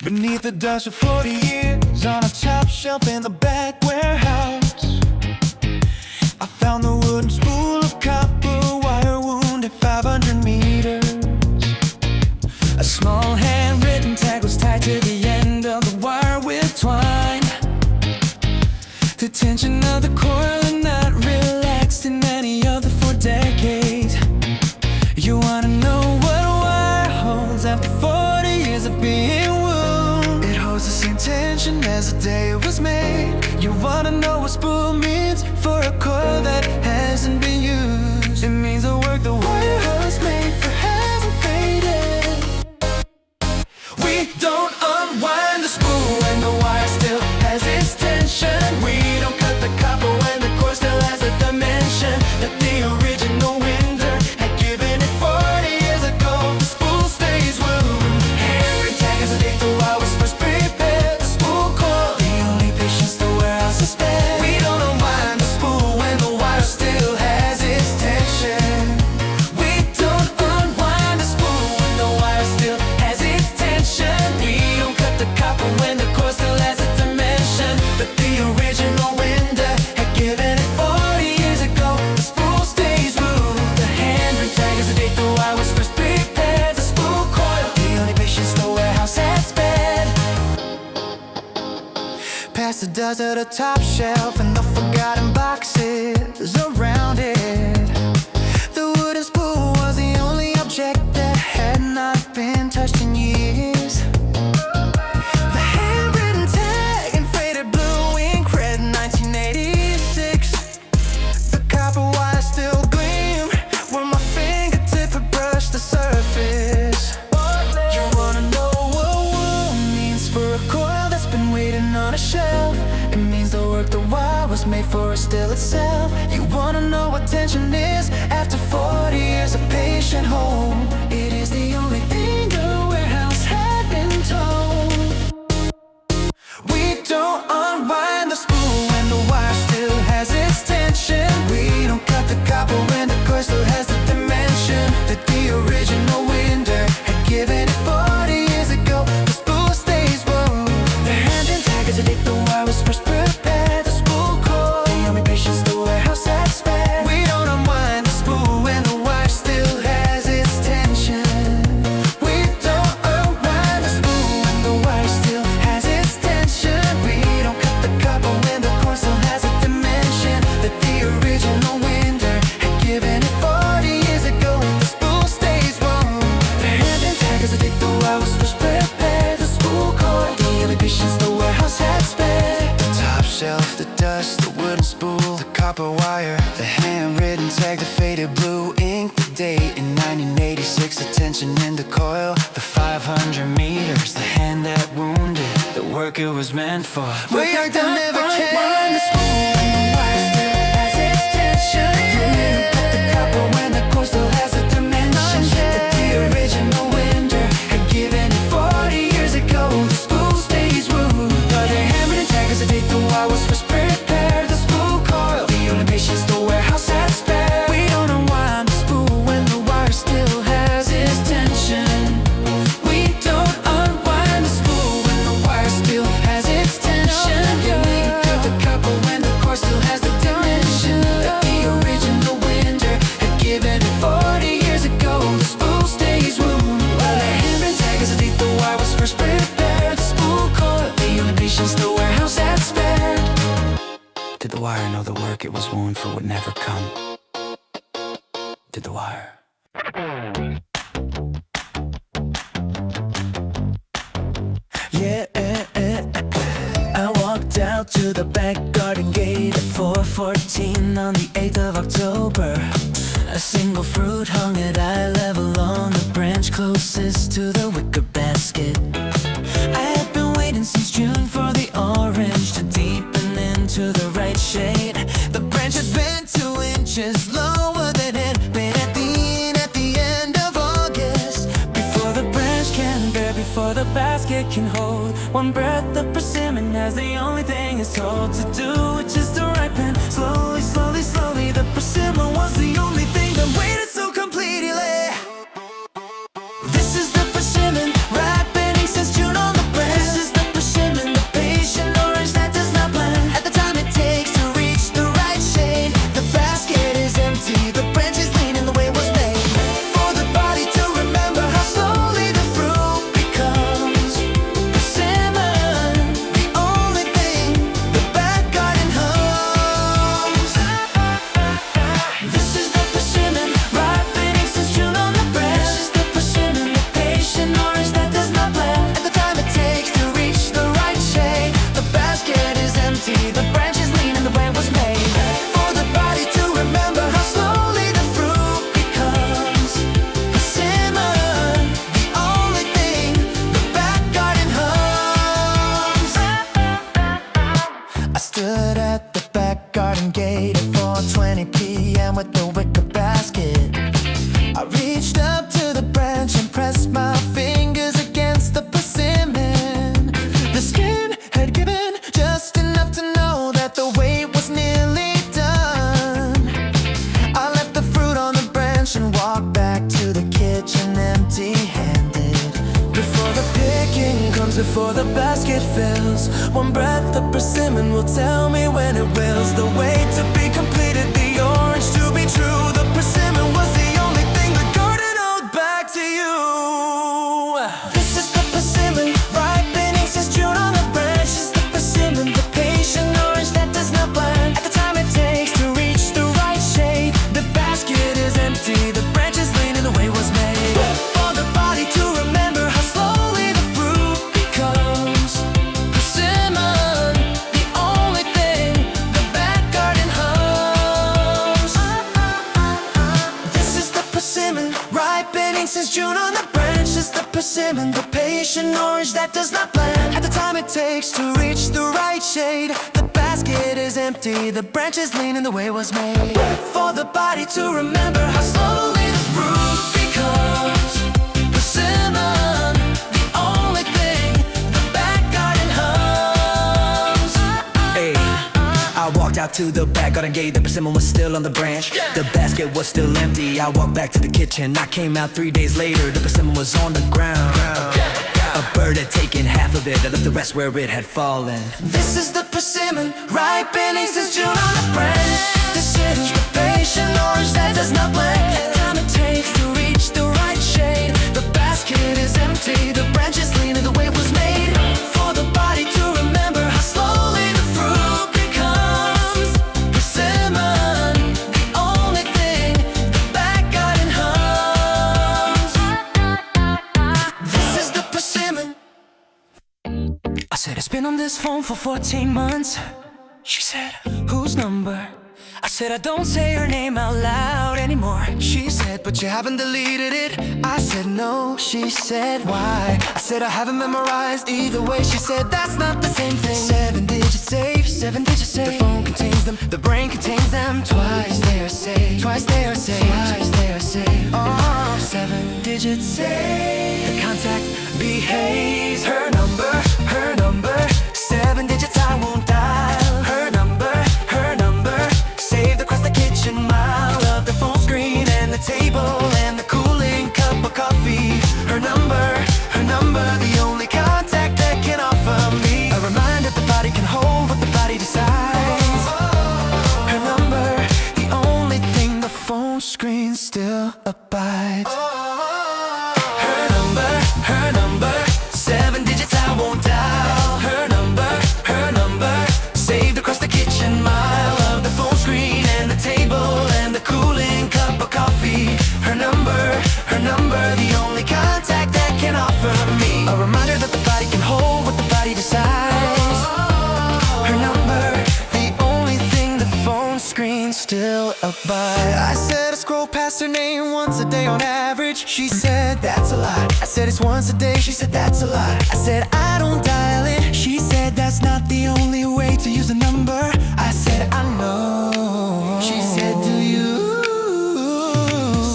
Beneath the dust of 40 years, on a top shelf in the back warehouse, I found the wooden spool of copper wire wound at 500 meters. A small handwritten tag was tied to the end of the wire with twine. The tension of the coil had not relaxed in any other for decades. You wanna know what a wire holds after 40 years of being wound? It holds the same tension as the day it was made. You wanna know what spool means for a coil that hasn't been used? It means the work the wire was made for hasn't faded. We don't unwind the spool when the wire still has its tension. We don't cut the copper when the coil still has a dimension that the original winder had given it 40 years ago. The spool stays wound. Every tag has a date the wire was first prepared. The spool coil, the only patience the warehouse has spared. We don't unwind the spool when the wire still has its tension. We don't unwind the spool when the wire still has its tension. We don't cut the copper when the coil still has a dimension that the original winder had given it 40 years ago. The spool stays wound. The handwritten tag is the date the wire was first prepared. The spool coil, the only patience the warehouse had spared. Past the dust of the top shelf and the forgotten boxes around it, the wooden spool was the only object that had not been touched in years. The handwritten tag in faded blue ink read 1986. The copper wire still gleam where my fingertip had brushed the surface. You wanna know what wound means for a coil that's been waiting on a shelf? It means the work the wire was made for is still itself. You wanna know what tension is after 40 years of patient hold? It is the only thing the warehouse had been told. We don't unwind the spool when the wire still has its tension. We don't cut the copper when the coil still has the dimension that the original winder had given it 40 years ago. The spool stays wound. The handwritten tag is a date the wire was first prepared. The spool coil, the only patience the warehouse had spared. We don't unwind the spool when the wire still has its tension. We don't unwind the spool when the wire still has its tension. We don't cut the copper when the coil still has a dimension that the original winder had given it 40 years ago. The spool stays wound. The handwritten tag is a date the wire was first prepared. The spool coil, the only patience the warehouse had spared. The top shelf, the dust, the wooden spool, the copper wire, the handwritten tag, the faded blue ink, the date in 1986, the tension in the coil, the 500 meters, the hand that wounded, the work it was meant for. We are the never change. The spool when the wire still has its tension. You don't cut the copper when the coil still has a dimension that the original winder had given it 40 years ago. The spool stays wound. The handwritten tag is the date the wire was first prepared. The spool coil, the only patience the warehouse had spared. We don't unwind the spool when the wire still has its tension. We don't unwind the spool when the wire still has its tension. You ain't cut the copper when the coil still has the dimension that the original winder had given it 40 years ago. The spool stays wound. Well, the handwritten tag is the date the wire was first prepared. The spool coil, the only patience the warehouse had spared. Did the wire know the work it was wound for would never come? Did the wire? Yeah, I walked out to the back garden gate at 4:14 on the 8th of October. A single fruit hung at eye level on the branch closest to the wicker basket. I had been waiting since June for the orange to deepen into the right shade. The branch had been 2 inches lower than it had been at the end of August. Before the branch can bear, before the basket can hold, one breath of persimmon as the only thing it's told to do, which is to ripen slowly, slowly, slowly. The persimmon was the only thing that waited so completely. This is the persimmon ripening since June on the branch. before the basket fills. One breath of persimmon will tell me when it wills. The wait to be completed, the orange to be true. The persimmon was the only thing the garden owed back to you. This is the persimmon, ripening since June on the branch. Is the persimmon, the patient orange that does not blend. At the time it takes to reach the right shade, the basket is empty, the branch is leaning, the way was made. For the body to remember how slowly the fruit becomes. Persimmon, the only thing the back garden hums. This is the persimmon, ripening since June on the branch. Is the persimmon, the patient orange that does not blend. At the time it takes to reach the right shade, the basket is empty, the branch is leaning, the way was made. For the body to remember how slowly the fruit becomes. Persimmon, the only thing the back garden hums. Hey, I walked out to the back garden gate, the persimmon was still on the branch. The basket was still empty, I walked back to the kitchen. I came out 3 days later, the persimmon was on the ground. A bird had taken half of it, I left the rest where it had fallen. This is the persimmon, ripening since June on the branch. This is the patient orange that does not blend. At the time it takes to reach the right shade, the basket is empty, the branch is leaning, the way it was made. For the body to remember how slowly the fruit becomes. Persimmon, the only thing the back garden hums. This is the persimmon. I said, it's been on this phone for 14 months. She said, whose number? I said, I don't say her name out loud anymore. She said, but you haven't deleted it. I said, no. She said, why? I said, I haven't memorized either way. She said, that's not the same thing. 7 digits safe, 7 digits safe. The phone contains them, the brain contains them. Twice they are safe, twice they are safe, twice they are safe. Oh, 7 digits safe. The contact behaves. Her number, her number. 7 digits I won't dial. Her number, her number. Saved across the kitchen mile of the phone screen and the table and the cooling cup of coffee. Her number, the only contact that can offer me a reminder the body can hold what the body decides. Her number, the only thing the phone screen still abides. Her number, 7 digits I won't dial. Her number, saved across the kitchen mile of the phone screen and the table and the cooling cup of coffee. Her number, the only contact that can offer me a reminder that the body can hold what the body decides. Her number, the only thing the phone screen still abides. I said I scroll past her name once a day on average. She said, that's a lot. I said, it's once a day. She said, that's a lot. I said, I don't dial it. She said, that's not the only way to use a number. I said, I know. She said, do you?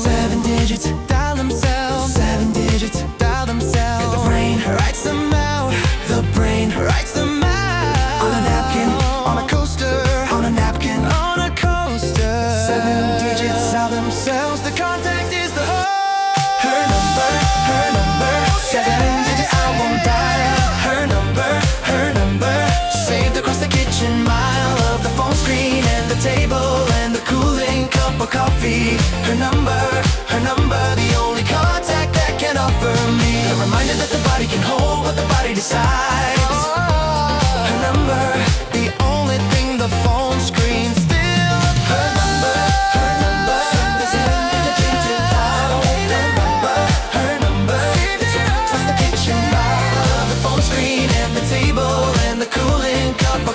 7 digits dial themselves. 7 digits dial themselves. And the brain writes them out. The brain writes them out. On a napkin, on a coaster. On a napkin, on a coaster. 7 digits dial themselves. The contact is the her number, 7 digits I won't dial. Her number, saved across the kitchen mile of the phone screen and the table and the cooling cup of coffee. Her number, the only contact that can offer me a reminder that the body can hold what the body decides. Her number, the only thing the phone screen still. Her number,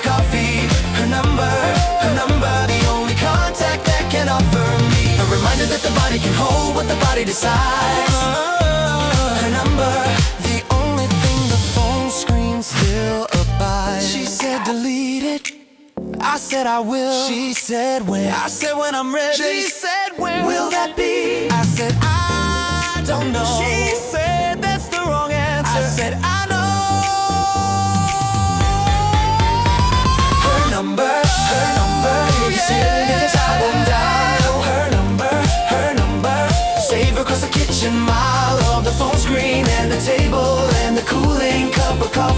coffee. Her number, the only contact that can offer me a reminder that the body can hold what the body decides. Her number, the only thing the phone screen still abides. She said delete it. I said I will. She said when. I said when I'm ready. She said when will that be? I said I don't know. She said that's the wrong answer. I said I know. Her number, you said because I won't dial. Her number, save across the kitchen mile of the phone screen and the table and the cooling cup of coffee.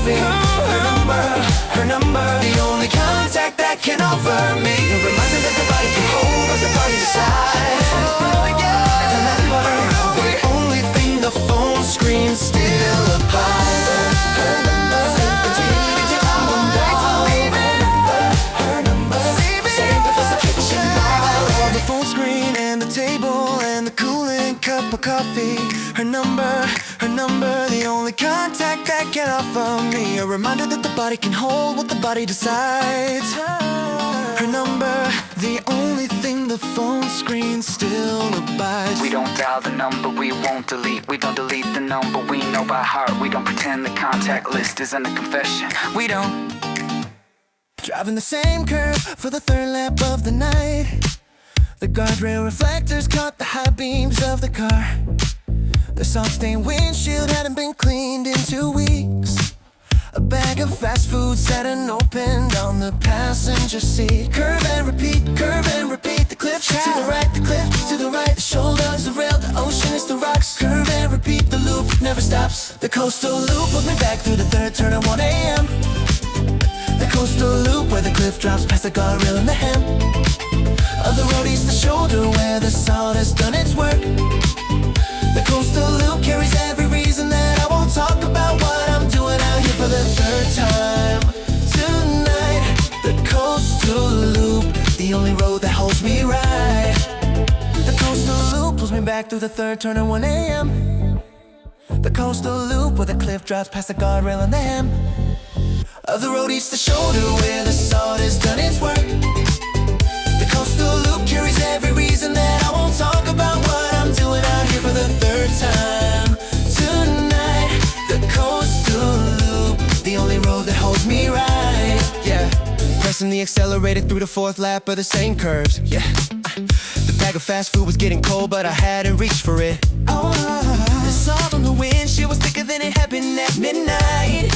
that can offer me a reminder that the body can hold what the body decides. Remember, the only thing the phone screen still abides. The phone screen and the table and the cooling cup of coffee. Her number, the only contact that can offer me a reminder that the body can hold what the body decides. Her number, the only thing the phone screen still abides. We don't dial the number, we won't delete. We don't delete the number, we know by heart. We don't pretend the contact list isn't a confession. We don't. Driving the same curve for the third lap of the night. The guardrail reflectors caught the high beams of the car. The soft-stained windshield hadn't been cleaned in 2 weeks. A bag of fast food sat unopened on the passenger seat. Curve and repeat, the cliff to the right, the cliff to the right. The shoulder is the rail, the ocean is the rocks. Curve and repeat, the loop never stops. The coastal loop pulls me back through the third turn at 1 a.m. The coastal loop where the cliff drops past the guardrail and the hem of the road east the shoulder where the salt has done its work. The coastal loop carries every reason that I won't talk about what I'm doing out here for the third time tonight. The coastal loop, the only road that holds me right. The coastal loop pulls me back through the third turn at 1 a.m. The coastal loop where the cliff drops past the guardrail and the hem of the road east the shoulder where the salt has done its work. The coastal loop carries every reason that I won't talk about what I'm doing out here for the third time tonight. The coastal loop, the only road that holds me right. Yeah, pressing the accelerator through the fourth lap of the same curves. Yeah, the bag of fast food was getting cold, but I hadn't reached for it. The salt on the windshield was thicker than it happened at midnight.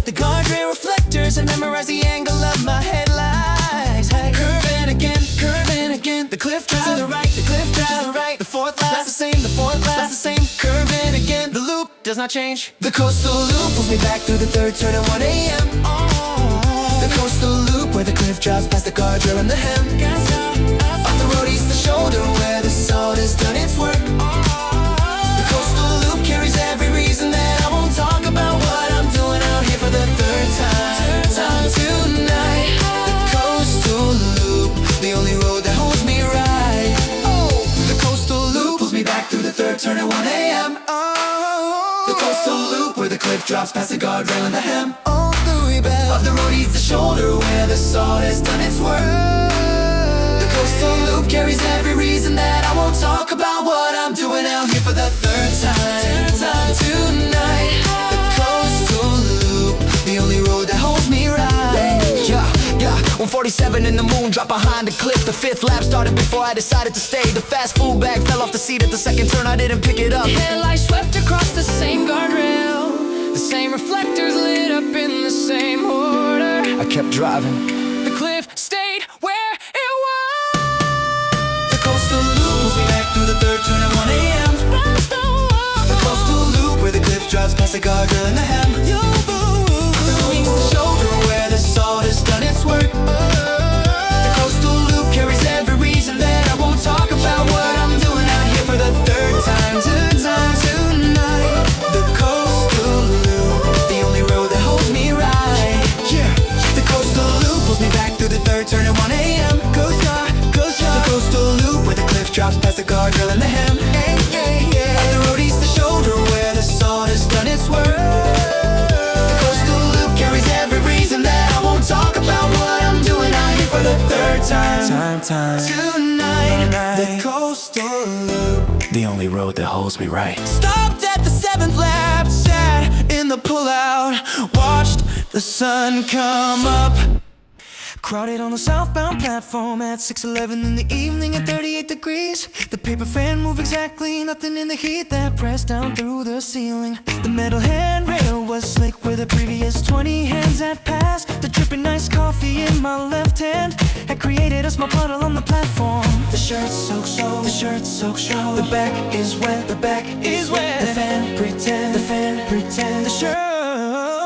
The guardrail reflectors had memorized the angle of my headlights. Curving again, the cliff drives to the right, the cliff drives to the right. The fourth lap's the same, the fourth lap's the same. Curving again, the loop does not change. The coastal loop pulls me back through the third turn at 1 a.m. The coastal loop where the cliff drops past the guardrail and the hem of the road east the shoulder where the salt has done its work. The coastal loop carries every reason that I won't talk about what I'm doing out here for the third time tonight. The coastal loop, the only road that holds me right. The coastal loop pulls me back through the third turn at 1 a.m. The coastal loop where the cliff drops past the guardrail and the hem of the road east the shoulder where the salt has done its work. The coastal loop carries every reason that I won't talk about what I'm doing out here for the third time tonight. The coastal loop, the only road that holds me right. Yeah, 147 in the moon, drop behind the cliff. The fifth lap started before I decided to stay. The fast food bag fell off the seat at the second turn, I didn't pick it up. Headlights swept across the same guardrail. The same reflectors lit up in the same order. I kept driving. The cliff stayed where it was. The coastal loop pulls me back through the third turn at 1 a.m. The coastal loop where the cliff drops past the guardrail and the hem the wings the shoulder where the salt has done its work. The coastal loop carries every reason that I won't talk about what I'm doing out here for the third time tonight. The coastal loop, the only road that holds me right. Yeah, the coastal loop pulls me back through the third turn at 1 a.m. The coastal loop where the cliff drops past the guardrail and the hem of the road east the shoulder where the salt has done its work. The coastal loop carries every reason that I won't talk about what I'm doing out here for the third time tonight. The coastal loop, the only road that holds me right. Stopped at the seventh lap, sat in the pullout, watched the sun come up. Crowded on the southbound platform at 6:11 in the evening at 38 degrees. The paper fan moved exactly, nothing in the heat that pressed down through the ceiling. The metal handrail was slick where the previous 20 hands had passed. The dripping iced coffee in my left hand had created a small puddle on the platform. The shirt's soaked so, the shirt's soaked so. The back is wet, the back is wet. The fan pretend, the fan pretend. The shirt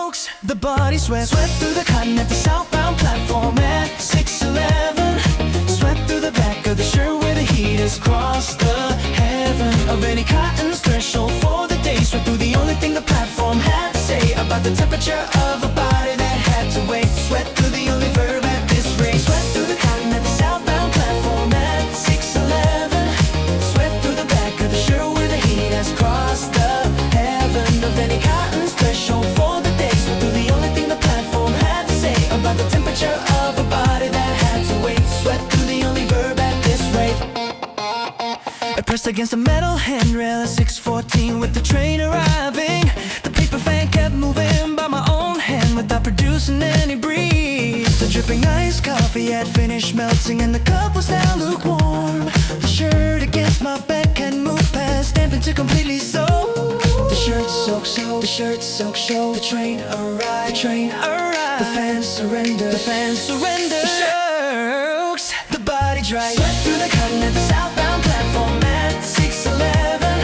soaks, the body sweat through the cotton at the southbound platform at 6 6'11". Sweat through the back of the shirt where the heat has crossed the heaven of any cotton's threshold for the day. Sweat through the only thing the platform had to say about the temperature of a body that had to wait. Sweat through the only verb at this rate. Sweat through the cotton at the southbound platform at 6'11". Sweat through the back of the shirt where the heat has crossed the heaven of any cotton's threshold for the day. Sweat through the only thing the platform had to say about the temperature of a body that had to wait. Sweat through the only verb at this rate. I pressed against the metal handrail at 6:14 with the train arriving. The paper fan kept moving by my own hand without producing any breeze. The dripping iced coffee had finished melting and the cup was now lukewarm. The shirt against my back had moved past, stamping to completely soak. The shirt soaked so, the shirt soaked so. The train arrived, the train arrived. The fans surrendered, the fans surrendered. The shirt soaks, the body dry. Sweat through the cotton at the southbound platform at 6'11".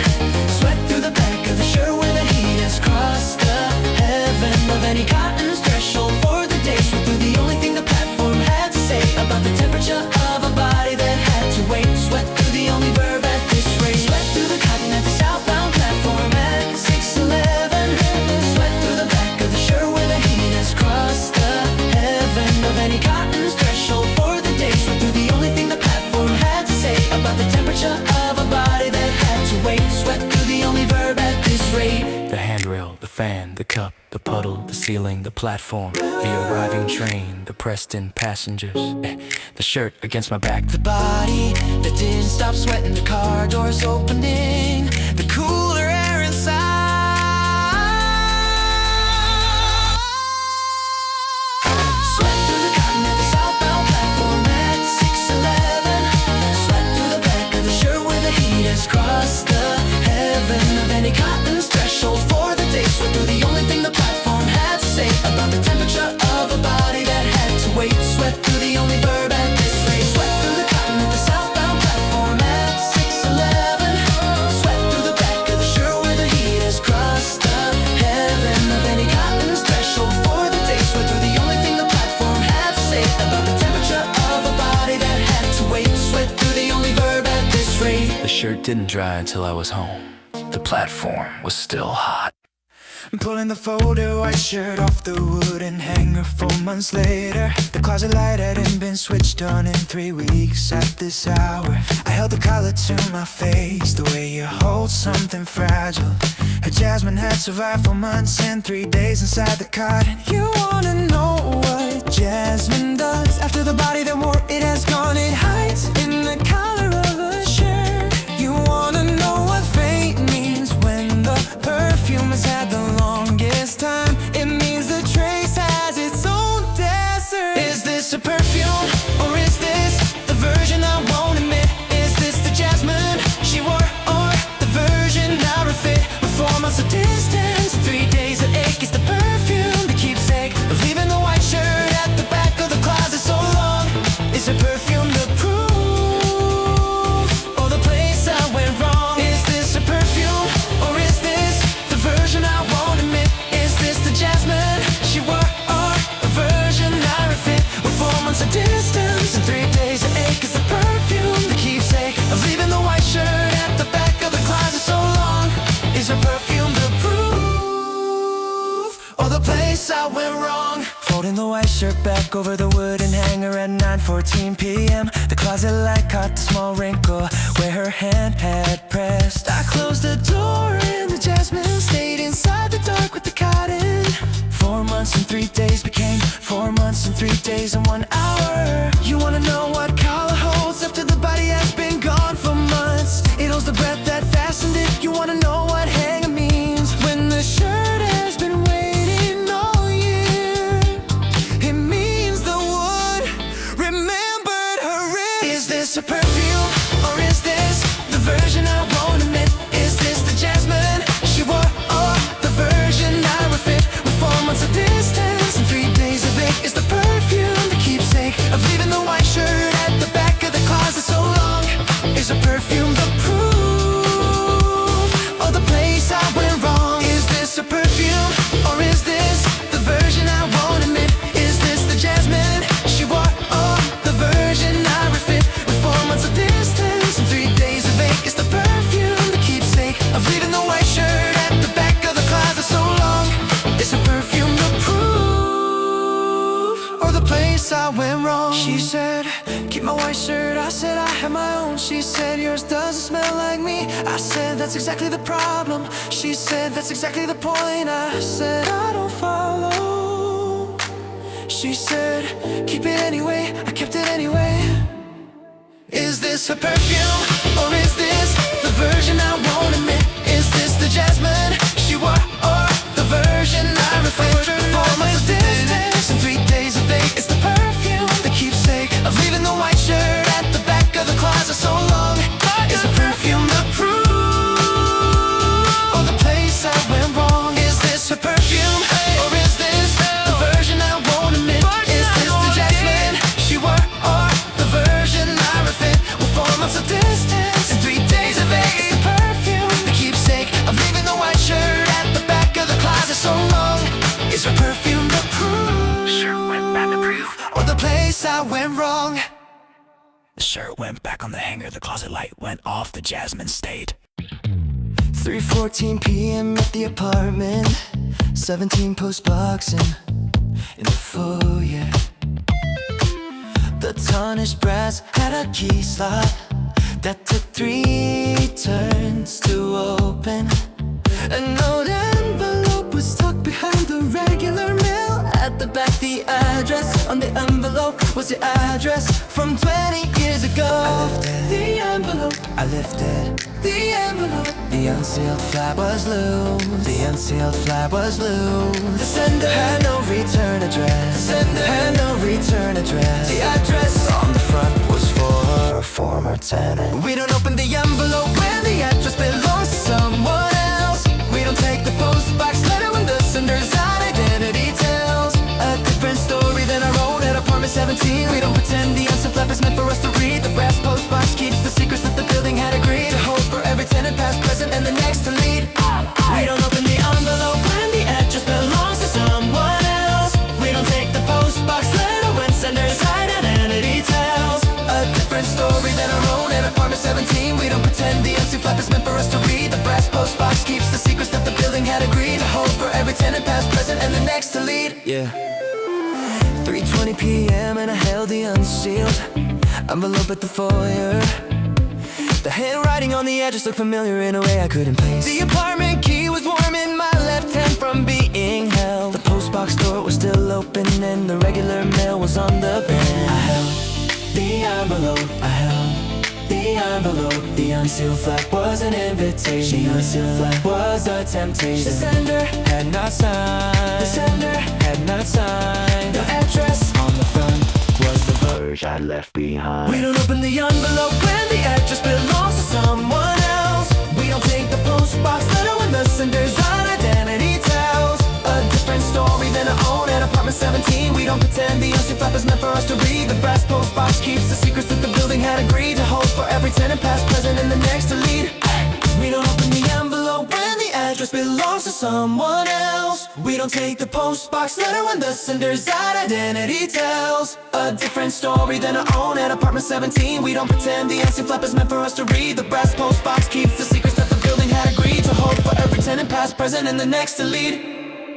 Sweat through the back of the shirt where the heat has crossed the heaven of any cotton's threshold for the day. Sweat through the only thing the platform had to say about the temperature of a body that had to wait. Sweat through the only verb at this rate. Sweat through the cotton at the southbound platform at 6'11". Sweat through the back of the shirt where the heat has crossed the heaven of any cotton's threshold for the day. Sweat through the only thing the platform had to say about the temperature of a body that had to wait. Sweat through the only verb at this rate. The handrail, the fan, the cup, the puddle, the ceiling, the platform, the arriving train, the pressed in passengers, the shirt against my back. The body that didn't stop sweating, the car doors opening, the cooler air inside. Sweat through the cotton at the southbound platform at 6'11". Sweat through the back of the shirt where the heat has crossed the heaven of any cotton's threshold for the day. Sweat through the only thing the platform had to say about the temperature of a body that had to wait. Sweat through the only verb at this rate. Sweat through the cotton at the southbound platform at 6'11". Sweat through the back of the shirt where the heat has crossed the heaven of any cotton's threshold for the day. Sweat through the only thing the platform had to say about the temperature of a body that had to wait. Sweat through the only verb at this rate. The shirt didn't dry until I was home. The platform was still hot. Pulling the folded white shirt off the wooden hanger 4 months later. The closet light hadn't been switched on in 3 weeks at this hour. I held the collar to my face, the way you hold something fragile. Her jasmine had survived for months and 3 days inside the cotton. You wanna know what jasmine does? After the body that wore it has gone, it hides in the collar of a shirt. You wanna know what fate means when the perfume has had the longest time? It means the trace has its own desert. Is this a perfume or is this the version I won't admit? Is this the jasmine she wore or the version I refit? With 4 months of distance, 3 days of ache, is the perfume the keepsake of leaving the white shirt at the back of the closet so long? Is her perfume the proof or the place I went wrong? Is this a perfume or is this the version I won't admit? Is this the jasmine she wore or a version I refit? With 4 months of distance and 3 days of ache, is the perfume the keepsake of leaving the white shirt at the back of the closet so long? Is her perfume the proof or the place I went wrong? Folding the white shirt back over the wooden hanger at 9:14 p.m. The closet light caught the small wrinkle where her hand had pressed. I closed the door and the jasmine stayed inside the dark with the cotton. 4 months and 3 days became 4 months and 3 days and 1 hour. You wanna know what collar holds after the body has been gone for months? It holds the breath that fastened it. You wanna know what hanger means when the shirt has been waiting all year? It means the wood remembered her wrist. Is this a perfume or is this the version I won't admit? Is this the jasmine she wore or the version I refit? With 4 months of distance and 3 days of it, is the perfume that keeps place I went wrong. She said, keep my white shirt. I said I have my own. She said, yours doesn't smell like me. I said, that's exactly the problem. She said, that's exactly the point. I said, I don't follow. She said, keep it anyway. I kept it anyway. Is this her perfume, or is this the version I won't admit? Is this the jasmine she wore, or the version I refit? 4 months of distance and 3 days of date. It's the perfume, the keepsake of leaving the white shirt at the back of the closet so long. Is the perfume the proof, or the place I went wrong? Is this her perfume, or is this the version I won't admit? Is this the jasmine she wore, or the version I refit? 4 months of distance and 3 days of age. It's the perfume, the keepsake of leaving the white shirt at the back of the closet so long. Is her perfume the proof? Shirt went back the proof, or the place I went wrong? The shirt went back on the hanger, the closet light went off, the jasmine stayed. 3:14 p.m. at the apartment, 17 postboxing in the foyer. The tarnished brass had a key slot that took 3 turns to open. An old envelope was tucked behind the regular mail. At the back, the address on the envelope was the address from 20 years ago. I lifted the envelope, I lifted the envelope. The unsealed flap was loose, the unsealed flap was loose. The sender had no return address, the sender had no return address. The address on the front was for a former tenant. We don't open the envelope when the address belongs to someone else. We don't take the postbox letter when the sender's identity tells a different story than our own at apartment 17. We don't pretend the unsealed flap is meant for us to read. The brass postbox keeps the secrets that the building had agreed to hold for every tenant, past, present, and the next to lead. We don't open the envelope when the address belongs to someone else. We don't take the postbox letter when sender's identity tells a different story than our own at apartment 17. We don't pretend the unsealed flap is meant for us to read. The brass postbox keeps the secrets that the building had agreed to hold for every tenant, past, present, and the next to lead. Yeah. 3:20 p.m. and I held the unsealed envelope at the foyer. The handwriting on the address looked familiar in a way I couldn't place. The apartment key was warm in my left hand from being held. The postbox door was still open and the regular mail was on the bench. I held the envelope, I held the envelope. The unsealed flap was an invitation, the unsealed flap was a temptation. The sender had not signed, the sender had not signed. The address on the front was the verge I left behind. We don't open the envelope when the address belongs to someone else. We don't take the postbox letter when the sender's identity tells a different story than our own at apartment 17. We don't pretend the unsealed flap is meant for us to read. The brass postbox keeps the secrets that the building had agreed to hold for every tenant, past, present, and the next to lead. We don't open the envelope when the address belongs to someone else. We don't take the postbox letter when the sender's identity tells a different story than our own at apartment 17. We don't pretend the unsealed flap is meant for us to read. The brass postbox keeps the secrets that the building had agreed to hold for every tenant, past, present, and the next to lead.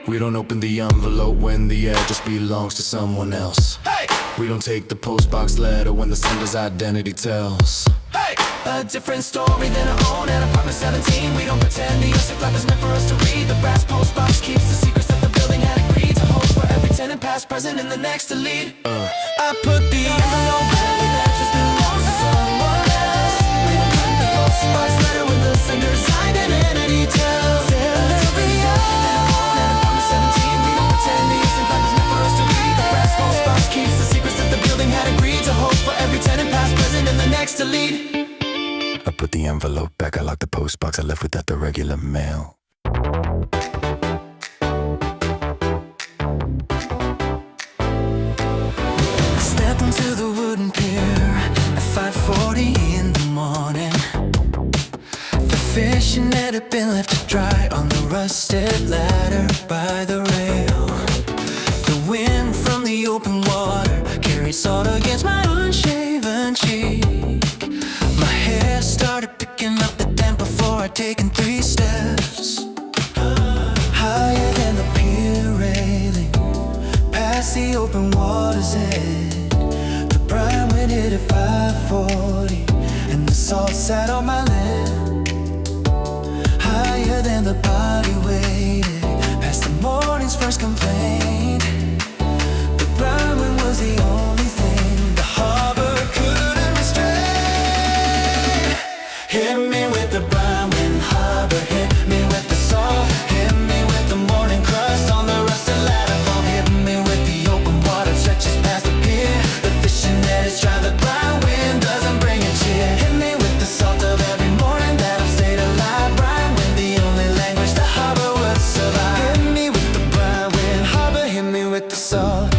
We don't open the envelope when the address belongs to someone else. Hey! We don't take the postbox letter when the sender's identity tells. Hey! A different story than our own at apartment 17. We don't pretend the unsealed flap is meant for us to read. The brass postbox keeps the secrets that the building had agreed to hold for every tenant, past, present, and the next to lead. I put the envelope where the address belongs to someone else. We don't put the postbox letter when the sender's identity tells. Keeps the secrets that the building had agreed to hold for every tenant, past, present, and the next to lead. I put the envelope back, I locked the postbox I left without the regular mail. Stepped onto the wooden pier at 5:40 in the morning. The fishing net had been left to dry on the rusted ladder by the rail. The wind from the open water carried salt against my unshaven cheek. My hair started picking up the damp before I'd taken 3 steps. Higher than the pier railing, past the open water's edge. at 5:40, and the salt sat on my lip, higher than the body waited, past the morning's first complaint. The Brine Wind was the only thing the harbor couldn't restrain. Hit me with the Brine Wind, harbor, hit me with the salt, hit me with the morning crust on the rusted ladder fall, hit me with the open water stretches past the pier, the fishing net is dry, the Brine Wind doesn't bring a cheer. Hit me with the salt of every morning that I've stayed alive. Brine Wind, the only language the harbor would survive. Hit me with the Brine Wind, harbor, hit me with the salt.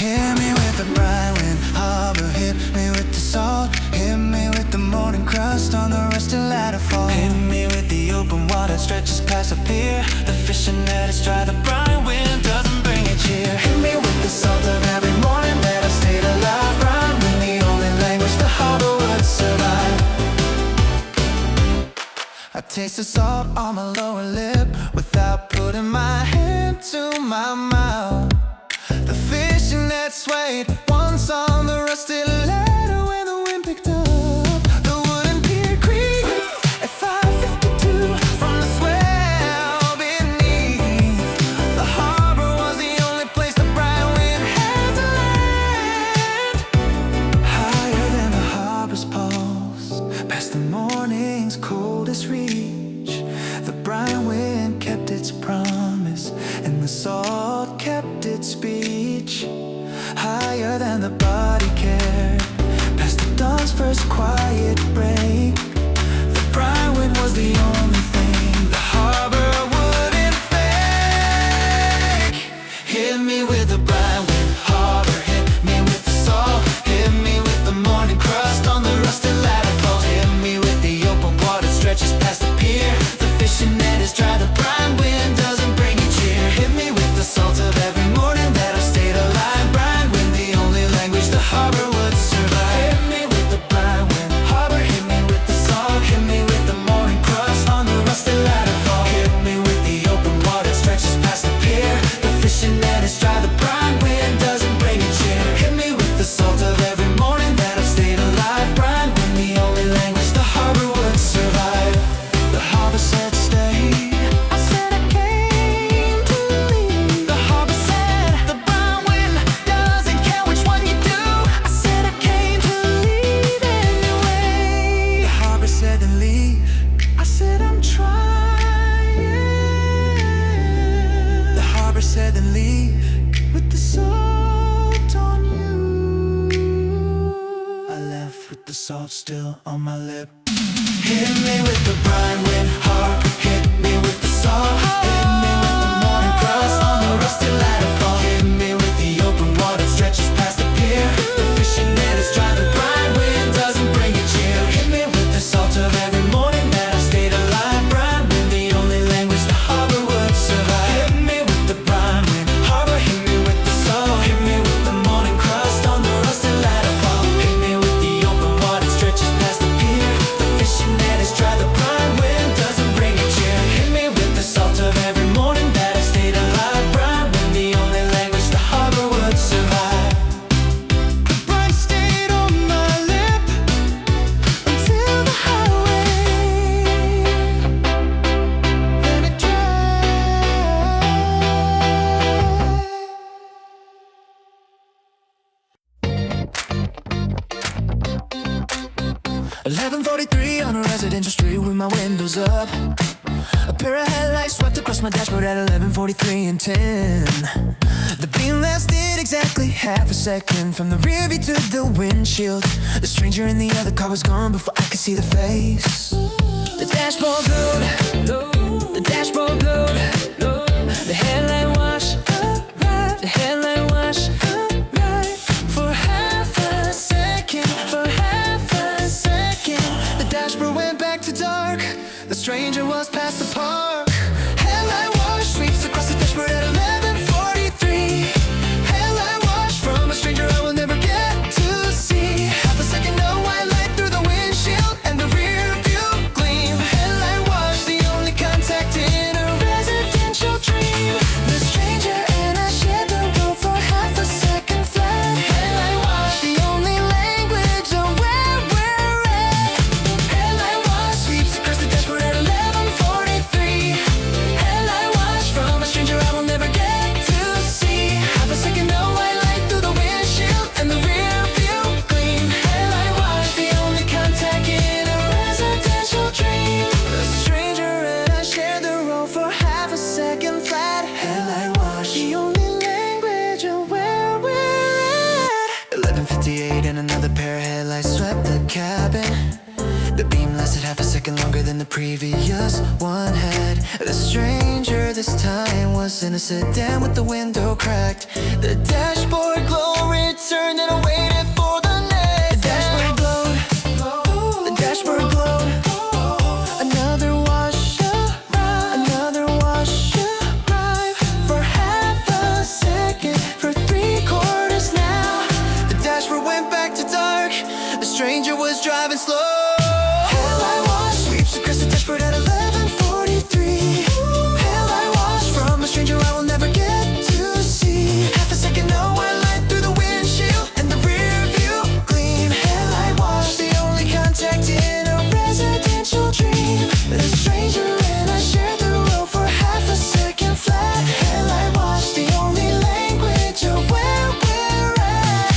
Hit me with the Brine Wind, harbor, hit me with the salt, hit me with the morning crust on the rusted ladder fall, hit me with the open water stretches past the pier, the fishing net is dry, the Brine Wind doesn't bring a cheer. Hit me with the salt of every morning that I've stayed alive. Brine Wind, the only language the harbor would survive. I taste the salt on my lower lip without putting my hand to my mouth. The fishing net swayed once on the rusted ladder when the wind picked up. The wooden pier creaked at 5:52 from the swell beneath. The harbor was the only place the Brine Wind had to land. Higher than the harbor's pulse, past the morning's coldest reach. The Brine Wind kept its promise, and the salt kept its speech. Higher than the body cared, past the dawn's first quiet break. The Brine Wind was the only thing the harbor wouldn't fake. Hit me with the Brine Wind, harbor, hit me with the salt, hit me with the morning crust on the rusted ladder fall, hit me with the open water stretches past the pier, the fishing net is dry, the Brine Wind doesn't bring a cheer. Hit me with the salt of every morning that I've stayed alive. Brine Wind, the only language the harbor would survive. Hit me with the Brine Wind, harbor, hit me with the salt, hit me with the morning crust on the rusted ladder fall, hit me with the open water stretches past the pier, the fishing net is dry, the Brine Wind doesn't bring a cheer. Hit me with the salt of every morning that I've stayed alive. Brine Wind, the only language the harbor would survive. The harbor said stay, I said I came to leave. The harbor said the Brine Wind doesn't care which one you do. I said I came to leave anyway. The harbor said then leave, I said I'm trying. The harbor said then leave with the salt on you. I left with the salt still on my lip. Hit me with the Brine Wind, harbor, hit me with the salt, hit me with the morning crust on the rusted ladder fall, hit me with the open water stretches past the pier, the fishing net is dry, the Brine Wind doesn't bring a cheer. Hit me with the salt of every morning that I've stayed alive. Brine Wind, the only language the harbor would survive. Hit me with the Brine Wind, harbor, hit me with the salt, hit me with the morning crust on the rusted ladder fall, hit me with the open water stretches past the pier, the fishing net is dry, the Brine Wind doesn't bring a cheer. Hit me with the salt of every morning that I've stayed alive. Brine Wind, the only language the harbor would survive. The brine stayed on my lip until the highway, then it dried. 11:43 on a residential street with my windows up. A pair of headlights swept across my dashboard at 11:43 and 10. The beam lasted exactly half a second from the rear view to the windshield. The stranger in the other car was gone before I could see the face. The dashboard glowed, the dashboard glowed, the headlight wash, the headlight wash. For half a second, for half a second, the dashboard went back to dark. The stranger was past the park. Headlight wash sweeps across the dashboard at 11:43. Headlight wash from a stranger I will never get to see. Half a second, no white light through the windshield and the rear view gleam. Headlight wash, the only contact in a residential previous one had. The stranger this time was in a sedan with the window cracked. The dashboard glow returned and I waited for the next. The dashboard glowed, the dashboard glowed. Another wash arrived, another wash arrived. For half a second, for 3/4 now. The dashboard went back to dark. The stranger was driving slow. Headlight wash sweeps across the dashboard at 11:43. Headlight wash from a stranger I will never get to see. Half a second, no white light through the windshield and the rear view gleam. Headlight wash, the only contact in a residential dream. The stranger and I shared the road for half a second flat. Headlight wash, the only language of where we're at.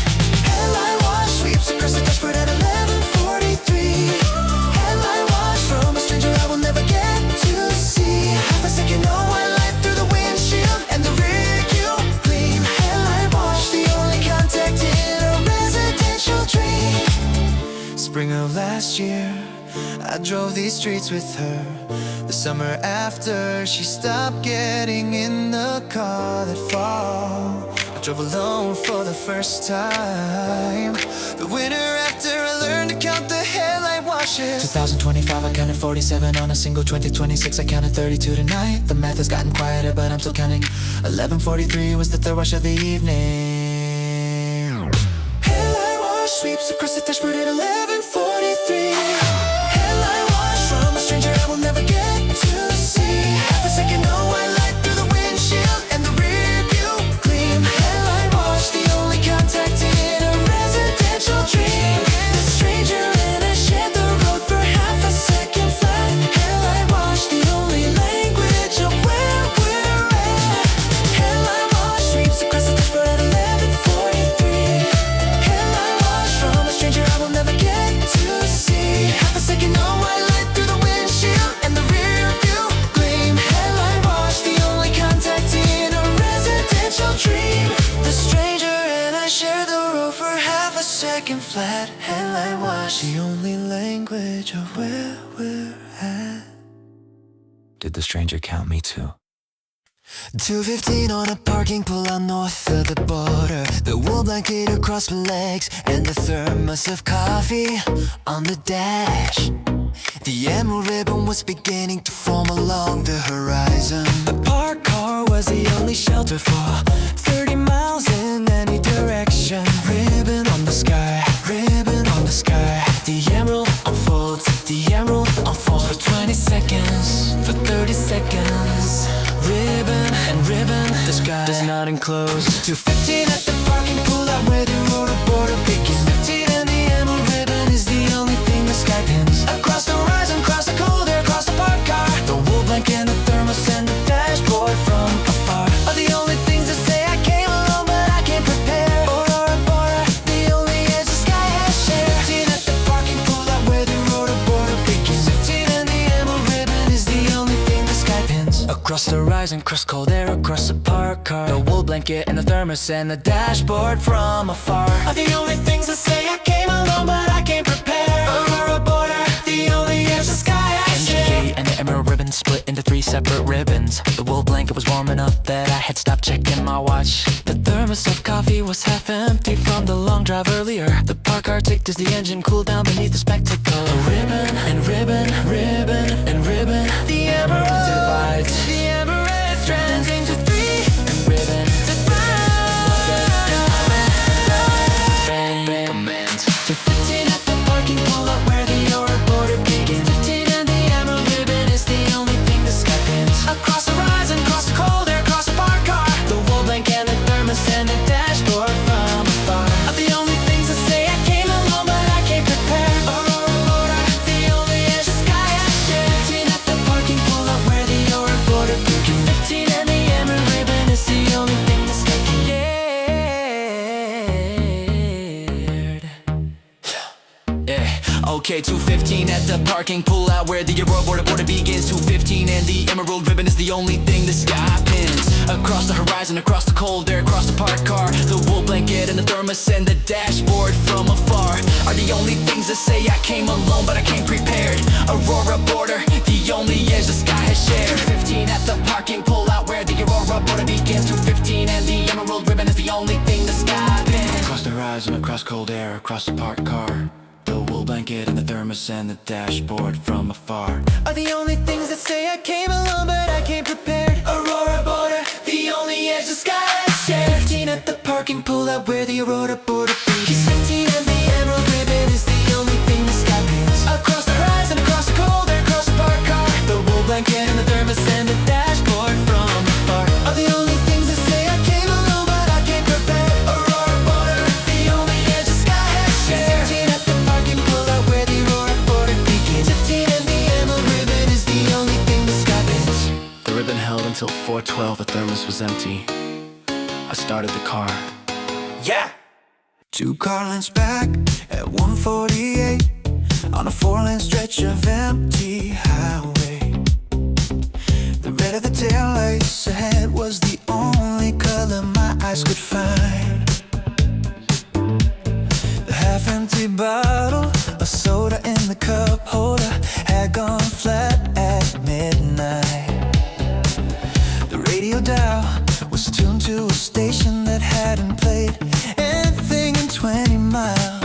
Headlight wash sweeps across the dashboard at 11:43. Headlight wash from a stranger I will never get to see. Half a second, no white light through the windshield and the rear view gleam. Headlight wash, the only contact in a residential dream. Spring of last year, I drove these streets with her. The summer after, she stopped getting in the car that fall. I drove alone for the first time. The winter after, I learned to count the headlight washes. 2025, I counted 47 on a single. 2026, I counted 32 tonight. The math has gotten quieter, but I'm still counting. 11:43 was the third wash of the evening. Headlight wash sweeps across the dashboard at 11:43. Headlight wash from a stranger I will never get to see. Half a second, no white light through the windshield and the rear view gleam. Headlight wash, the only contact in a residential dream. The stranger and I shared the road for half a second flat. Headlight wash, the only language of where we're at. Headlight wash sweeps across the dashboard at 11:43. Headlight wash from a stranger I will never get to see. Half a second, no white light through the windshield and the rear view gleam. Headlight wash, the only contact in a residential dream. The stranger and I share the road for half a second flat. Headlight wash, the only language of where we're at. Did the stranger count me too? 2:15 on a parking pull out north of the border. The wool blanket across my legs and the thermos of coffee on the dash. The emerald ribbon was beginning to form along the horizon. The parked car was the only shelter for 30 miles in any direction. Ribbon on the sky, ribbon on the sky. The emerald unfolds, the emerald unfolds for 20 seconds, for 30 seconds. Ribbon and ribbon, the sky does not enclose. 2:15 at the parking pool out where the Aurora Border begins. 15 and the emerald ribbon is the only thing the sky pins. Across the horizon, across the cold air, across the parked car. The wool blanket and the thermos and the dashboard from afar are the only things that say I came alone but I can't prepare. Aurora Border, the only edge the sky has shared. 15 at the parking pool out where the Aurora Border begins. 15 and the emerald ribbon is the only thing the sky pins. Across the horizon, across cold air, across the parked car. The wool blanket and the thermos and the dashboard from afar are the only things that say I came alone but I can't prepare. Aurora Border, the only edge the sky has shared. And the emerald ribbon split into 3 separate ribbons. The wool blanket was warm enough that I had stopped checking my watch. The thermos of coffee was half empty from the long drive earlier. The park car ticked as the engine cooled down beneath the spectacle. Ribbon and ribbon, ribbon and ribbon. The emerald divides. The emerald strands into 3 and ribbon to 15 at the parking pull up where the Aurora Border begins. 15 and the emerald ribbon is the only thing the sky pins. Across the horizon, across the cold air, across the parked car. The wool blanket and the thermos and the dashboard from afar are the only things that say I came alone but I can't prepare. Aurora Border, the only edge the sky has shared. 15 at the parking pull up where the Aurora Border begins. 15 and the emerald ribbon is the only thing the sky can shared. Okay, 2:15 at the parking pull out where the Aurora Border begins. 2:15 and the emerald ribbon is the only thing the sky pins. Across the horizon, across the cold air, across the parked car. The wool blanket and the thermos and the dashboard from afar are the only things that say I came alone but I came prepared. Aurora Border, the only edge the sky has shared. 15 at the parking, pull out where the Aurora Border begins. 215 and the emerald ribbon is the only thing the sky bends. Across the horizon, across cold air, across the parked car, the wool blanket and the thermos and the dashboard from afar are the only things that say I came alone but I came prepared. Aurora Border, the only edge the sky has shared. 15 at the parking, pull out where the Aurora Border begins. 15 and the emerald ribbon is the only thing the sky bends. Across the horizon, across the cold air, across the parked car, The wool blanket and the thermos and the dashboard from afar are the only things that say I came alone but I came prepared. Aurora Border, the only edge the sky has shared. 15 at the parking, pull out where the Aurora Border begins. 15 and the emerald ribbon is the only thing the sky bends. The ribbon held until 4:12, the thermos was empty. I started the car. Yeah! 2 car lanes back at 148 on a 4-lane stretch of empty highway. The red of the taillights ahead was the only color my eyes could find. The half-empty bottle of soda in the cup holder had gone flat at midnight. The radio dial was tuned to a station that hadn't played anything in 20 miles.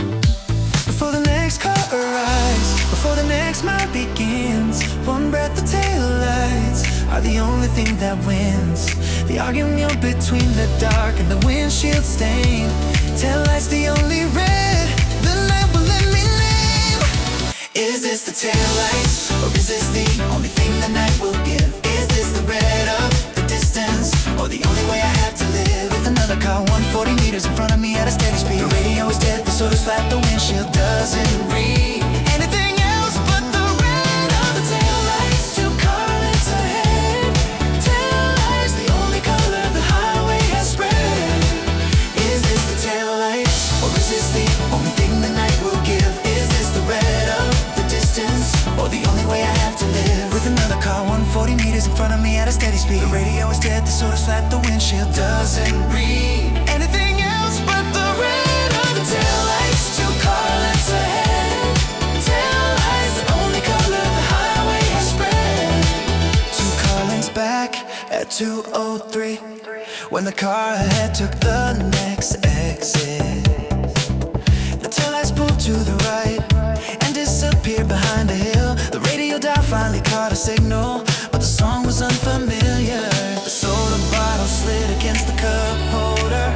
Before the next car arrives, before the next mile begins, one breath of taillights are the only thing that wins. The argument between the dark and the windshield stain. Taillights the only red the night will let me live. Is this the taillights, or is this the only thing the night will give? Is this the red of the distance, or the only way I have to live? With another car 140 meters in front of me at a steady speed. The radio is dead, the soda's flat, the windshield doesn't read anything else but the red of the taillights. 2 car lengths ahead, taillights the only color the highway has spread. Is this the taillights, or is this the only thing the night will give? Is this the red of the distance, or the only way I have to live? With another car 140 meters in front of me at a steady speed. The radio is dead, the soda's flat, the windshield doesn't read anything else but the red of the taillights. 2 car lengths ahead, taillights the only color the highway has spread. 2 car lengths back at 2:03 when the car ahead took the next exit. The taillights pulled to the right and disappeared behind a hill. The radio dial finally caught a signal, but the song was unfamiliar. The soda bottle slid against the cup holder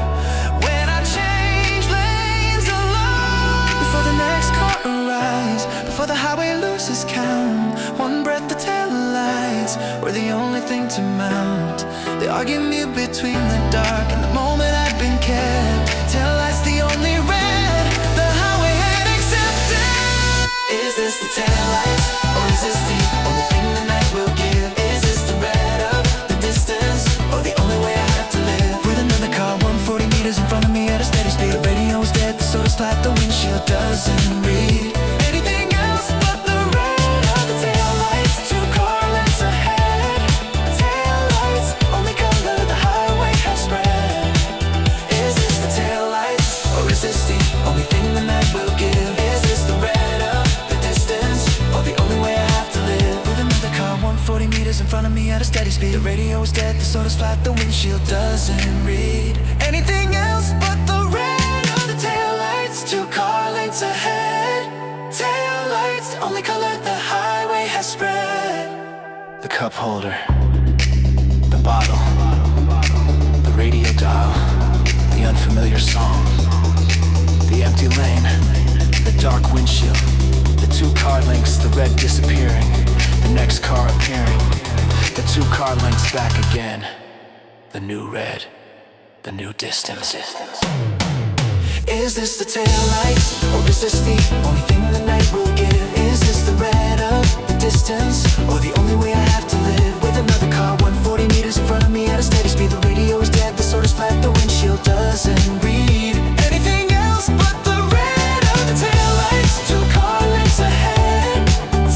when I changed lanes alone. Before the next car arrives, before the highway loses count, one breath the taillights were the only thing to mount. The argument between the dark and the moment I'd been kept. Taillights the only red the highway had accepted. Is this the taillights, or is this the only thing the night will give? Is this the red of the distance, or the only way I have to live? With another car 140 meters in front of me at a steady speed. The radio is dead, the soda's flat, the windshield doesn't read anything else but the red of the taillights. 2 car lengths ahead, taillights only color the highway has spread. Is this the taillights, or is this the only thing the night will give? Is this the red of the distance, or the only way I have to live? With another car 140 meters in front of me at a steady speed. The radio is dead, the soda's flat, the windshield doesn't read anything else but the red of the taillights. 2 car lengths ahead, taillights the only color the highway has spread. The cup holder, the bottle, the radio dial, the unfamiliar song, the empty lane, the dark windshield, the 2 car lengths, the red disappearing, the next car appearing, the 2 car lengths back again, the new red, the new distance. Is this the taillights, or is this the only thing the night will give? Is this the red of the distance, or the only way I have to live? With another car 140 meters in front of me at a steady speed. The radio is dead, the soda's flat, the windshield doesn't read anything else but the red of the taillights. 2 car lengths ahead,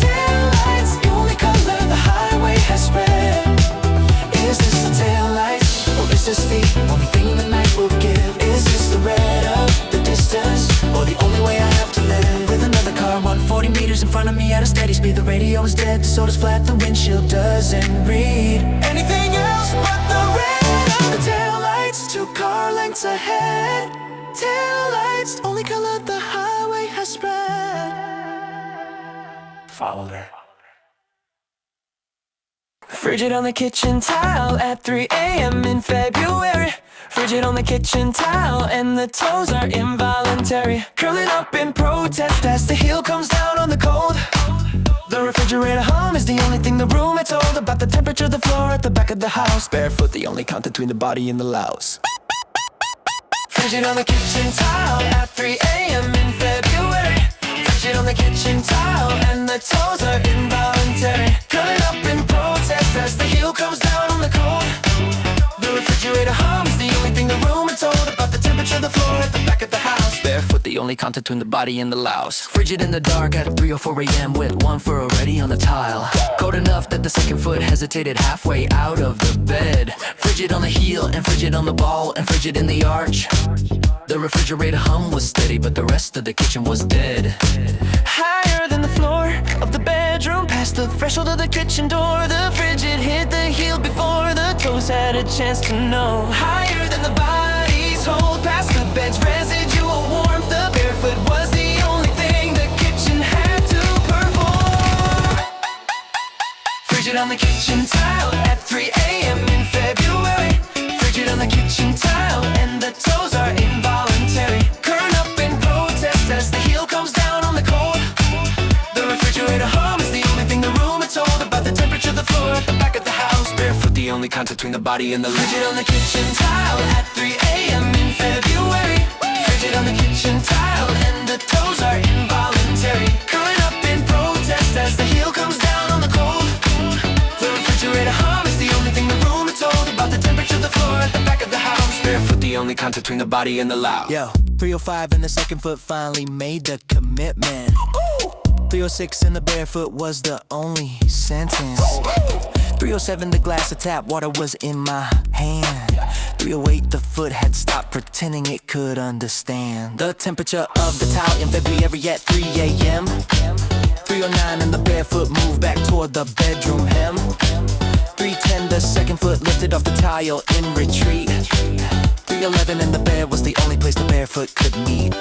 taillights the only color the highway has spread. Is this the taillights, or is this the only thing the night will give? Is this the red of the distance, or the only way I have to live? front of me at a steady speed. The radio is dead, the soda's flat, the windshield doesn't read anything else but the red of the taillights. 2 car lengths ahead. Taillights, only color the highway has spread. Followed her. Frigid on the kitchen tile at 3 a.m. in February. Frigid on the kitchen tile and the toes are involuntary. Curling up in protest as the heel comes down on the cold. The refrigerator hum is the only thing the room had told about the temperature of the floor at the back of the house. Barefoot, the only contact between the body and the louse. Frigid on the kitchen tile at 3 a.m. in February. Frigid on the kitchen tile and the toes are involuntary. Curling up in protest as the heel comes down on the cold. The refrigerator hum is the only thing the room had told about the temperature of the floor at the back of the house. Barefoot, the only contact between the body and the louse. Frigid in the dark at 3 or 4 a.m. with 1 foot already on the tile. Cold enough that the second foot hesitated halfway out of the bed. Frigid on the heel and frigid on the ball and frigid in the arch. The refrigerator hum was steady, but the rest of the kitchen was dead. Higher than the floor of the bedroom, past the threshold of the kitchen door. The frigid hit the heel before the toes had a chance to know. Higher than the body's hold, past the bed's residual warmth. The barefoot was the only thing the kitchen had to perform. Frigid on the kitchen tile at 3 a.m. in February. Frigid on the kitchen tile and the toes are involuntary. Curling up in protest as the heel comes down on the cold. The refrigerator hum is the only thing the room had told about the temperature of the floor at the back of the house. Barefoot, the only contact between the body and the louse. Frigid on the kitchen tile at 3 a.m. in February. Frigid on the kitchen tile and the toes are involuntary. Curling up in protest as the heel comes down on the cold. The refrigerator hum is the only thing the room had told about the temperature of the floor at the back of the house. Barefoot, the only contact between the body and the louse. Yo, 305 and the second foot finally made the commitment. 306 and the barefoot was the only sentence. 307 the glass of tap water was in my hand. 308 the foot had stopped pretending it could understand the temperature of the tile in February at 3 a.m. 309 and the barefoot moved back toward the bedroom hem. 310 the second foot lifted off the tile in retreat. 311 and the bed was the only place the barefoot could meet.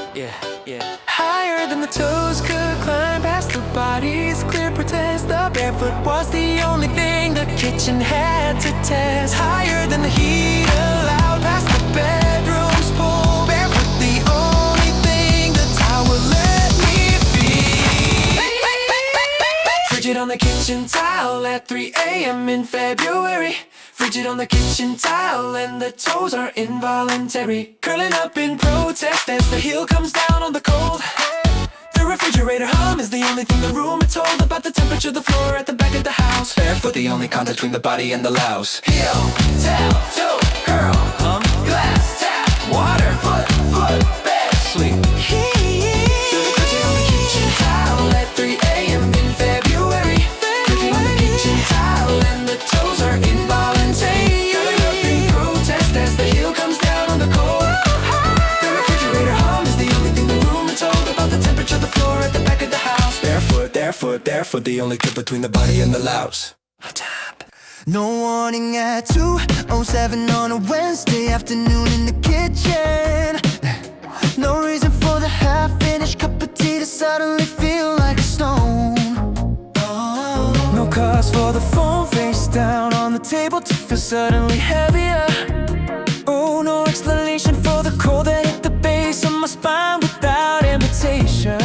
Higher than the toes could climb past the body's clear protest. The barefoot was the only thing the kitchen had to test. Higher than the heat allowed past the bedroom's pool. Barefoot, the only thing the tower let me feel. Frigid on the kitchen tile at 3 a.m. in February. Frigid on the kitchen tile and the toes are involuntary. Curling up in protest as the heel comes down on the cold. The refrigerator hum is the only thing the room had told about the temperature of the floor at the back of the house. Barefoot, the only contact between the body and the louse. Heel, tail, toe, curl, hum, glass, tap, water, foot, bed, sleep. Frigid on the kitchen tile at 3 a.m. in February. Frigid on the kitchen tile and the toes are involuntary. Curling up in protest as the heel comes down on the cold. The refrigerator hum is the only thing the room had told about the temperature of the floor at the back of the house. Barefoot, the only clip between the body and the louse. No warning at 2:07 on a Wednesday afternoon in the kitchen. No reason for the half-finished cup of tea to suddenly feel like a stone. No cause for the phone face down on the table to feel suddenly heavier. Oh, no explanation for the cold that hit the base of my spine without invitation.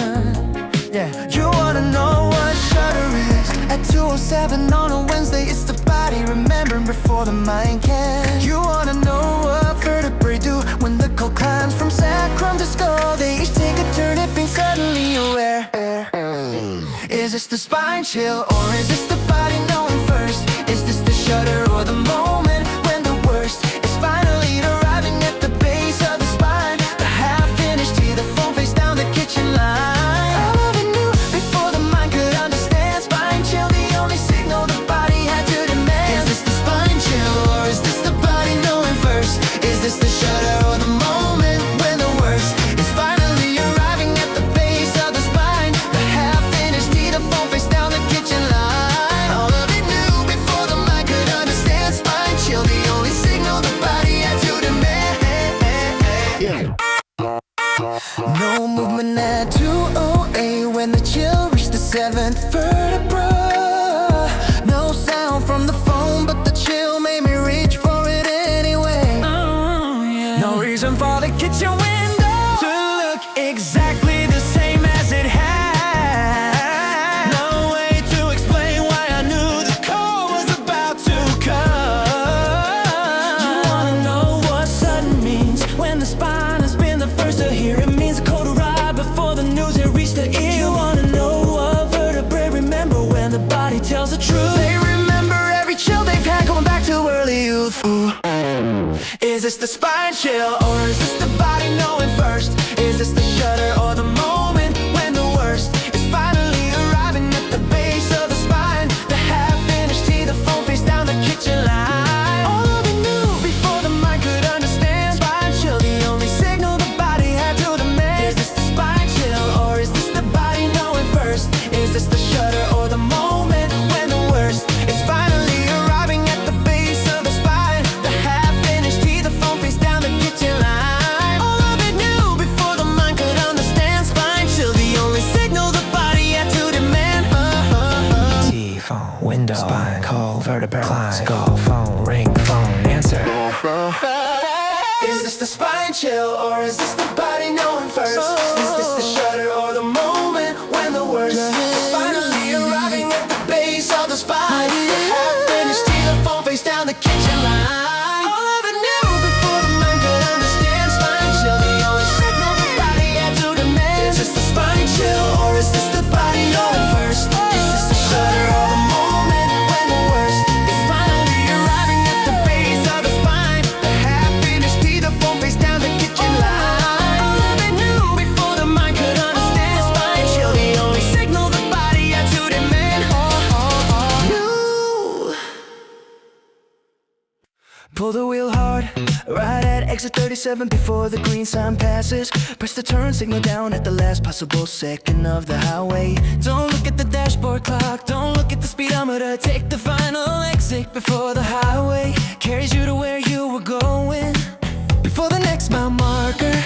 Yeah, you wanna know what shudder is? At 2:07 on a Wednesday, it's the body remembering before the mind can. You wanna know what vertebrae do when the cold climbs from sacrum to skull? They each take a turn at being suddenly aware. Is this the spine chill or is this the body knowing first? Is this the shudder or the moment when the worst is finally arriving at the base of the spine? The half-finished tea, the phone face down the kitchen line. All of it knew before the mind could understand. Spine chill, the only signal the body had to demand. Is this the spine chill or is this the body knowing first? Is this the shudder or the moment when the worst is finally arriving at the base of the spine? The half-finished tea, the kitchen window to look exactly the same as it had. No way to explain why I knew the cold was about to come. You wanna know what sudden means? When the spine has been the first to hear, it means a cold arrived before the news had reached the ear. You wanna know what vertebrae remember when the body tells the truth? They remember every chill they've had going back to early youth. Ooh. Is this the spine chill, or is this the body knowing first? Is this the shudder or the moment when the worst is finally arriving at the base of the spine? The half-finished tea, the phone face down the kitchen line. All of it knew before the mind could understand. Spine chill, the only signal the body had to demand. Is this the spine chill, or is this the body knowing first? Is this the shudder or the moment when the worst is finally arriving at the base of the spine? The half-finished tea, the phone face down the kitchen line. All of it knew before the mind could understand. Spine chill, the only signal the body had to demand. T, phone, window, spine, call, vertebra, climb, go, phone, ring, phone, answer. Is this the spine chill, or is this the body knowing first? Is this the shudder or the moment when the worst is finally arriving at the base of the spine? The half-finished tea, the phone face down the kitchen line. All of it knew before the mind could understand. Spine chill, the only signal the body had to demand. Is this the spine chill, or is this the body knowing first? Is this the shudder or the moment when the worst is finally arriving at the base of the spine? The half-finished tea, the phone face down the kitchen line. All of it knew before the mind could understand. Spine chill, the only signal the body had to demand. You pull the wheel hard, right at exit 37 before the green sign passes. Press the turn signal down at the last possible second of the highway. Don't look at the dashboard clock, don't look at the speedometer. Take the final exit before the highway carries you to where you were going. Before the next mile marker,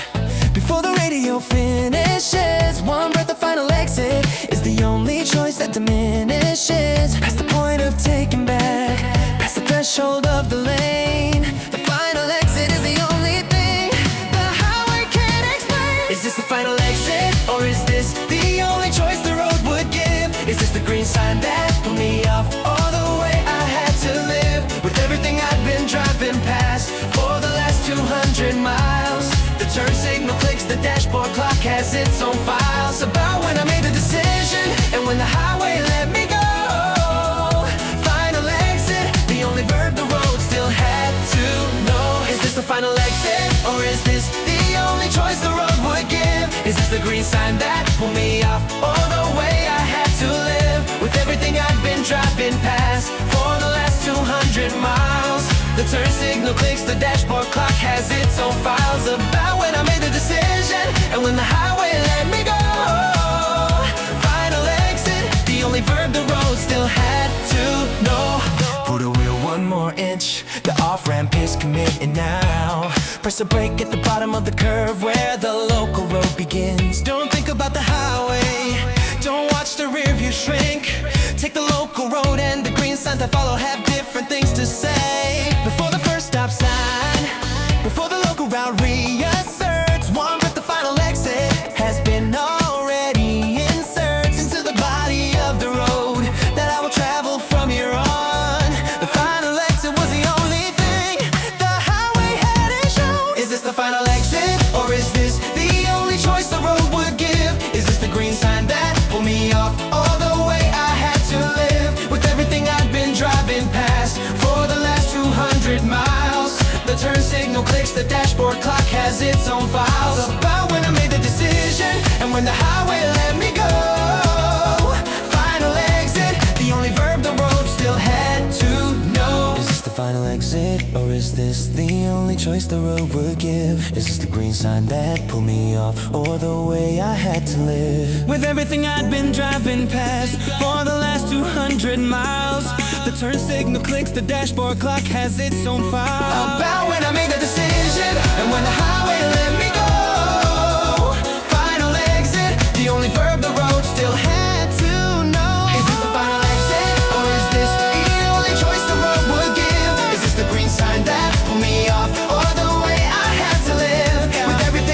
before the radio finishes. One breath, the final exit is the only choice that diminishes. Past the point of taking back, past the threshold of the lane. The final exit is the only thing the highway can't explain. Is this the final exit, or is this the only choice the road would give? Is this the green sign that put me off all the way I had to live? With everything I'd been driving past for the last 200 miles. The turn signal clicks, the dashboard clock has its own files. About when I made the decision, and when the highway let me go. Final exit, the only verb the road still had to know. Is this the final exit, or is this the only choice the road would give? Is this the green sign that pulled me off all the way I had to live? With everything I'd been driving past for the last 200 miles. The turn signal clicks, the dashboard clock has its own files. About when I made the decision, and when the highway let me go. Final exit, the only verb the road still had to know. Put a wheel one more inch, the off-ramp is committed now. Press the brake at the bottom of the curve where the local road begins. Don't think about the highway, don't watch the rear view shrink. Take the local road, and the green signs that follow have different things to say. Before the first stop sign, before the local route reasserts. One breath, the final exit has been already inserted into the body of the road that I will travel from here on. The final exit was the only thing the highway hadn't shown. Is this the final exit, or is this the only choice the road would give? Is this the green sign that pulled me off all the way I had to live? With everything I'd been driving past for the last 200 miles. The turn signal clicks, the dashboard clock has its own files. About when I made the decision, and when the highway let me go. Final exit, the only verb the road still had to know. Is this the final exit, or is this the only choice the road would give? Is this the green sign that pulled me off, or the way I had to live? With everything I'd been driving past for the last 200 miles. The turn signal clicks, the dashboard clock has its own file. About when I made the decision, and when the highway let me go. Final exit, the only verb the road still had to know. Is this the final exit, or is this the only choice the road would give? Is this the green sign that pulled me off, or the way I had to live? With everything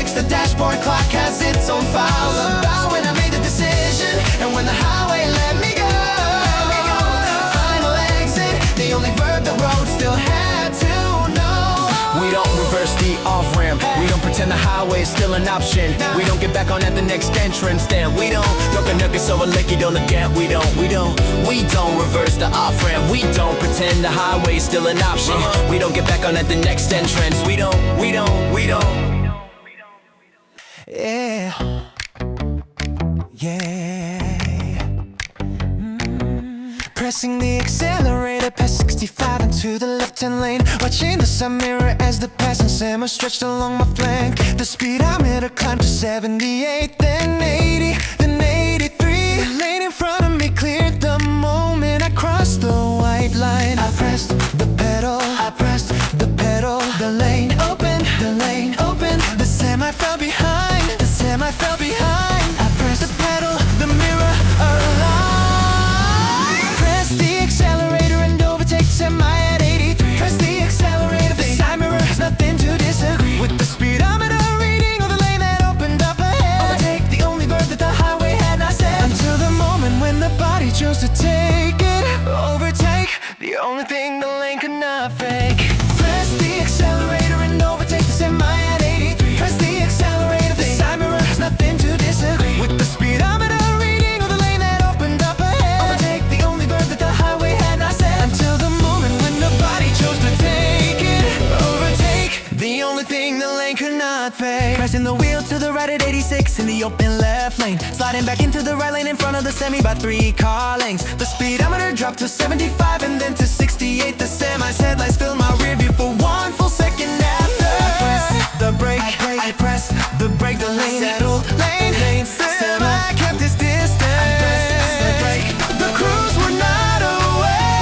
clicks, the dashboard clock has its own files about when I made the decision and when the highway let me go. Final exit, the only verb the road still had to know. We don't reverse the off-ramp. We don't pretend the highway is still an option. We don't get back on at the next entrance. Then we don't look a nugget so a licky don't look at. We don't reverse the off-ramp. We don't pretend the highway is still an option. We don't get back on at the next entrance. We don't. Yeah. Pressing the accelerator past 65 into the left-hand lane. Watching the side mirror as the passing semi stretched along my flank. The speedometer climbed to 78, then 80, then 83. The lane in front of me cleared the moment I crossed the white line. I pressed the pedal, the lane open, the semi fell behind, I pressed the pedal, the mirror aligned. Press the accelerator and overtake the semi at 83. Press the accelerator, the side mirror has nothing to disagree with the speedometer reading of the lane that opened up ahead. Overtake, the only verb that the highway had not said. Until the moment when the body chose to take it. Overtake, the only thing the lane could not fake. Press the accelerator and overtake the semi at 83. Press the accelerator, the side mirror has nothing to disagree with the speedometer reading of the lane that opened up ahead. Overtake, the only verb that the highway had not said. Until the moment when the body chose to take it. Overtake, the only thing the lane could not fake. Pressing the wheel to the right at 86 in the open left lane. Sliding back into the right lane in front of the semi by 3 car lengths. The speedometer dropped to 75 and then to 68. The semi's headlights filled my rear view for 1 full second after. I pressed the brake, I pressed the brake, the lane settled, lane semi kept its distance. I pressed the brake, the crews were not away.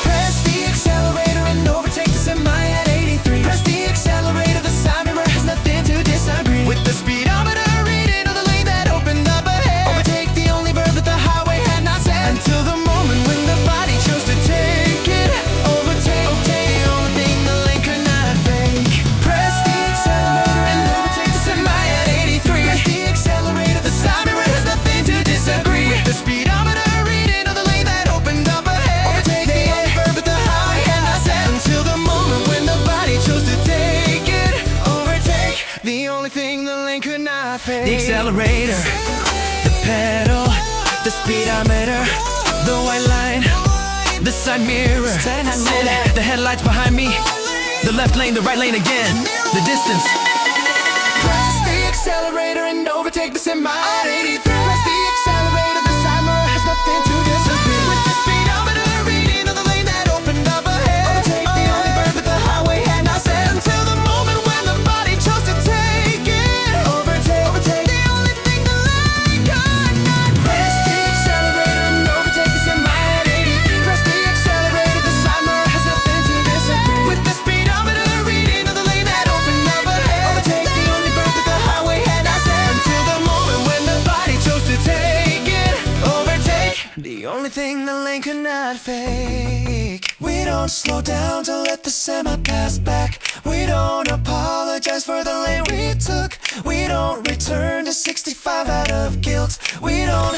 Press the accelerator and overtake the semi at 83. Press the accelerator, the side mirror has nothing to disagree with the speedometer reading of the lane that opened up ahead. Overtake, the only verb that the highway had not said. Until the moment when the body chose to take it. Overtake, the only thing the lane could not fake. Press the accelerator and overtake the semi at 83. Press the accelerator, the side mirror has nothing to disagree with the speedometer reading of the lane that opened up ahead. Overtake, the only verb that the highway had not said. Until the moment when the body chose to take it. Overtake, the only thing the lane could not fake. The accelerator, the pedal, the speedometer, the white line, the side mirror, the headlights behind me, the left lane, the right lane again, the distance. Press the accelerator and overtake the semi at 83. Press the accelerator, the side mirror has nothing to disagree with the speedometer reading of the lane that opened up ahead. Overtake, the only verb that the highway had not said. Until the moment when the body chose to take it. Overtake, the only thing the lane could not. Press the accelerator and overtake the semi at 83. Press the accelerator, the side mirror has nothing to disagree with the speedometer reading of the lane that opened up ahead. Overtake, the only verb that the highway had not said. Until the moment when the body chose to take it. Overtake, the only thing the lane could not fake. We don't slow down to let the semi pass back. We don't apologize for the lane we took. We don't return to 65 out of guilt. We don't